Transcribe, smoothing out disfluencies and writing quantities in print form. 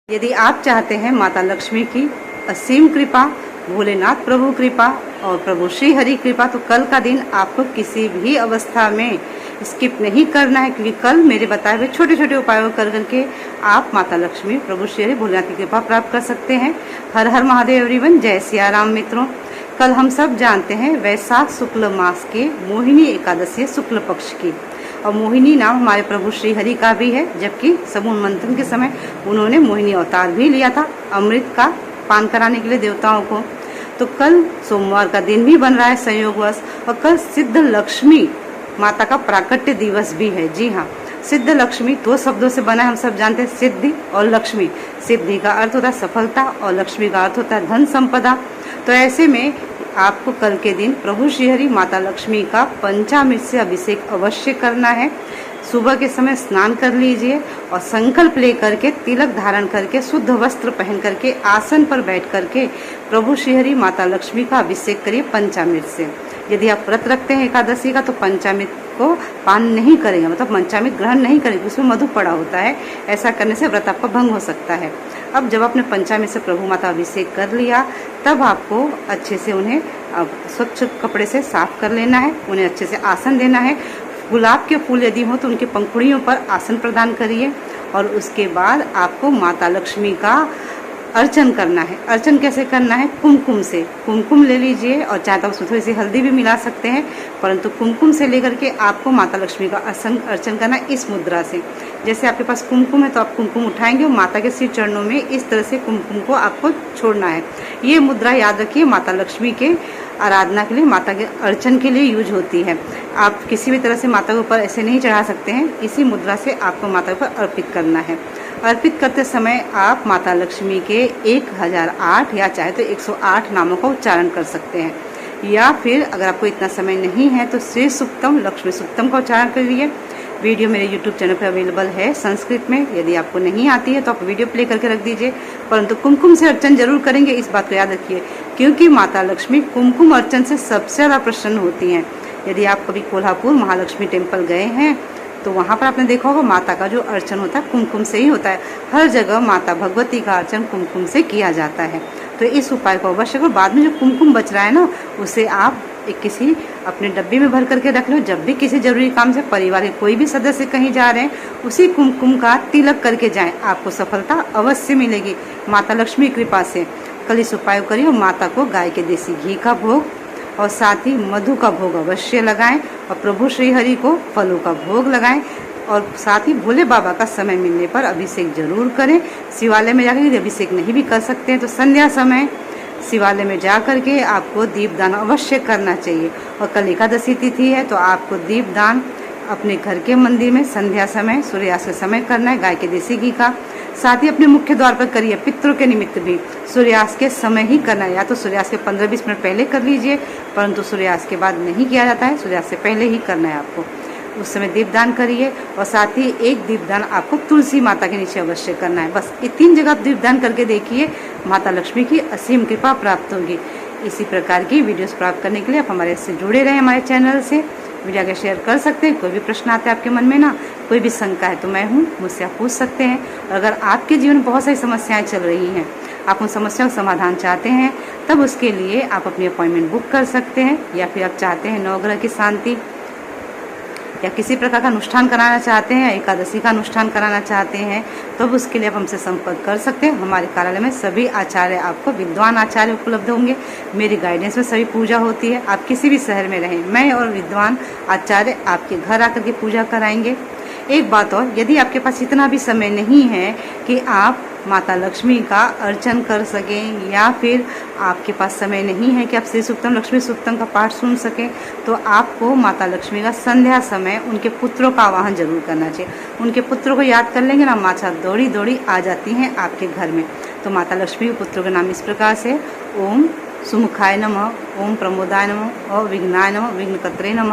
यदि आप चाहते हैं माता लक्ष्मी की असीम कृपा, भोलेनाथ प्रभु कृपा और प्रभु श्री हरि कृपा, तो कल का दिन आपको किसी भी अवस्था में स्किप नहीं करना है, क्योंकि कल मेरे बताए हुए छोटे छोटे उपायों कर करके आप माता लक्ष्मी, प्रभु श्री हरि, भोलेनाथ की कृपा प्राप्त कर सकते हैं। हर हर महादेव एवरीवन, जय सिया राम मित्रों। कल हम सब जानते हैं वैशाख शुक्ल मास के मोहिनी एकादशी शुक्ल पक्ष की, और मोहिनी नाम हमारे प्रभु श्री हरि का भी है, जबकि समूह मंथन के समय उन्होंने मोहिनी अवतार भी लिया था अमृत का पान कराने के लिए देवताओं को। तो कल सोमवार का दिन भी बन रहा है संयोगवश, और कल सिद्ध लक्ष्मी माता का प्राकट्य दिवस भी है। जी हाँ, सिद्ध लक्ष्मी दो शब्दों से बना है, हम सब जानते हैं, सिद्धि और लक्ष्मी। सिद्धि का अर्थ होता है सफलता और लक्ष्मी का अर्थ होता है धन संपदा। तो ऐसे में आपको कल के दिन प्रभु श्री हरि माता लक्ष्मी का पंचामृत से अभिषेक अवश्य करना है। सुबह के समय स्नान कर लीजिए और संकल्प ले करके, तिलक धारण करके, शुद्ध वस्त्र पहन करके, आसन पर बैठ करके प्रभु श्री हरि माता लक्ष्मी का अभिषेक करिए पंचामृत से। यदि आप व्रत रखते हैं एकादशी का, तो पंचामृत को पान नहीं करेंगे, मतलब पंचामृत ग्रहण नहीं करेंगे, उसमें मधु पड़ा होता है। ऐसा करने से व्रत आपका भंग हो सकता है। अब जब आपने पंचामृत से प्रभु माता अभिषेक कर लिया, तब आपको अच्छे से उन्हें स्वच्छ कपड़े से साफ कर लेना है, उन्हें अच्छे से आसन देना है। गुलाब के फूल यदि हो तो उनकी पंखुड़ियों पर आसन प्रदान करिए, और उसके बाद आपको माता लक्ष्मी का अर्चन करना है। अर्चन कैसे करना है? कुमकुम से। कुमकुम ले लीजिए, और चाहे तो उसमें थोड़ी सी हल्दी भी मिला सकते हैं, परंतु कुमकुम से लेकर के आपको माता लक्ष्मी का अर्चन करना है इस मुद्रा से। जैसे आपके पास कुमकुम है तो आप कुमकुम उठाएंगे और माता के सिर चरणों में इस तरह से कुमकुम को आपको छोड़ना है। ये मुद्रा याद रखिए, माता लक्ष्मी के आराधना के लिए, माता के अर्चन के लिए यूज होती है। आप किसी भी तरह से माता के ऊपर ऐसे नहीं चढ़ा सकते हैं, इसी मुद्रा से आपको माता के ऊपर अर्पित करना है। अर्पित करते समय आप माता लक्ष्मी के 1008 या चाहे तो 108 नामों का उच्चारण कर सकते हैं, या फिर अगर आपको इतना समय नहीं है तो श्री सुक्तम, लक्ष्मी सुक्तम का उच्चारण करिए। वीडियो मेरे YouTube चैनल पर अवेलेबल है संस्कृत में, यदि आपको नहीं आती है तो आप वीडियो प्ले करके रख दीजिए, परंतु कुमकुम से अर्चन जरूर करेंगे, इस बात को याद रखिए, क्योंकि माता लक्ष्मी कुमकुम अर्चन से सबसे ज़्यादा प्रसन्न होती हैं। यदि आप कभी कोल्हापुर महालक्ष्मी टेम्पल गए हैं तो वहाँ पर आपने देखा होगा माता का जो अर्चन होता है कुमकुम से ही होता है। हर जगह माता भगवती का अर्चन कुमकुम से किया जाता है। तो इस उपाय को अवश्य करो। बाद में जो कुमकुम बच रहा है ना, उसे आप किसी अपने डब्बे में भर करके रख लो। जब भी किसी जरूरी काम से परिवार के कोई भी सदस्य कहीं जा रहे हैं, उसी कुमकुम का तिलक करके जाएं, आपको सफलता अवश्य मिलेगी माता लक्ष्मी कृपा से। कल इस उपाय को करिए, और माता को गाय के देसी घी का भोग और साथ ही मधु का भोग अवश्य लगाएं, और प्रभु श्री हरि को फलों का भोग लगाएं, और साथ ही भोले बाबा का समय मिलने पर अभिषेक जरूर करें। शिवालय में जाकर यदि अभिषेक नहीं भी कर सकते हैं तो संध्या समय शिवालय में जा करके आपको दीपदान अवश्य करना चाहिए। और कल एकादशी तिथि है तो आपको दीपदान अपने घर के मंदिर में संध्या समय, सूर्यास्त के समय करना है, गाय के देसी घी का। साथ ही अपने मुख्य द्वार पर करिए, पितरों के निमित्त भी सूर्यास्त के समय ही करना है, या तो सूर्यास्त के 15-20 मिनट पहले कर लीजिए, परंतु सूर्यास्त के बाद नहीं किया जाता है, सूर्यास्त से पहले ही करना है आपको। उस समय दीपदान करिए, और साथ ही एक दीपदान आपको तुलसी माता के नीचे अवश्य करना है। बस ये 3 जगह दीपदान करके देखिए, माता लक्ष्मी की असीम कृपा प्राप्त होगी। इसी प्रकार की वीडियोस प्राप्त करने के लिए आप हमारे से जुड़े रहें, हमारे चैनल से वीडियो आगे शेयर कर सकते हैं। कोई भी प्रश्न आते हैं आपके मन में ना, कोई भी शंका है तो मैं हूँ, मुझसे आप पूछ सकते हैं। और अगर आपके जीवन में बहुत सारी समस्याएं चल रही हैं, आप उन समस्याओं का समाधान चाहते हैं, तब उसके लिए आप अपनी अपॉइंटमेंट बुक कर सकते हैं, या फिर आप चाहते हैं नवग्रह की शांति या किसी प्रकार का अनुष्ठान कराना चाहते हैं, एकादशी का अनुष्ठान कराना चाहते हैं, तो उसके लिए आप हमसे संपर्क कर सकते हैं। हमारे कार्यालय में सभी आचार्य, आपको विद्वान आचार्य उपलब्ध होंगे। मेरी गाइडेंस में सभी पूजा होती है। आप किसी भी शहर में रहें, मैं और विद्वान आचार्य आपके घर आकर के पूजा कराएंगे। एक बात और, यदि आपके पास इतना भी समय नहीं है कि आप माता लक्ष्मी का अर्चन कर सकें, या फिर आपके पास समय नहीं है कि आप श्री सुक्तम, लक्ष्मी सुक्तम का पाठ सुन सकें, तो आपको माता लक्ष्मी का संध्या समय उनके पुत्रों का आवाहन जरूर करना चाहिए। उनके पुत्रों को याद कर लेंगे ना, माता दौड़ी दौड़ी आ जाती हैं आपके घर में। तो माता लक्ष्मी के पुत्रों के नाम इस प्रकार से: ओम सुमुखाय नमः, ओम प्रमोदाय नमः, और विघ्नाय नमः, विघ्नकर्त्रे नमः।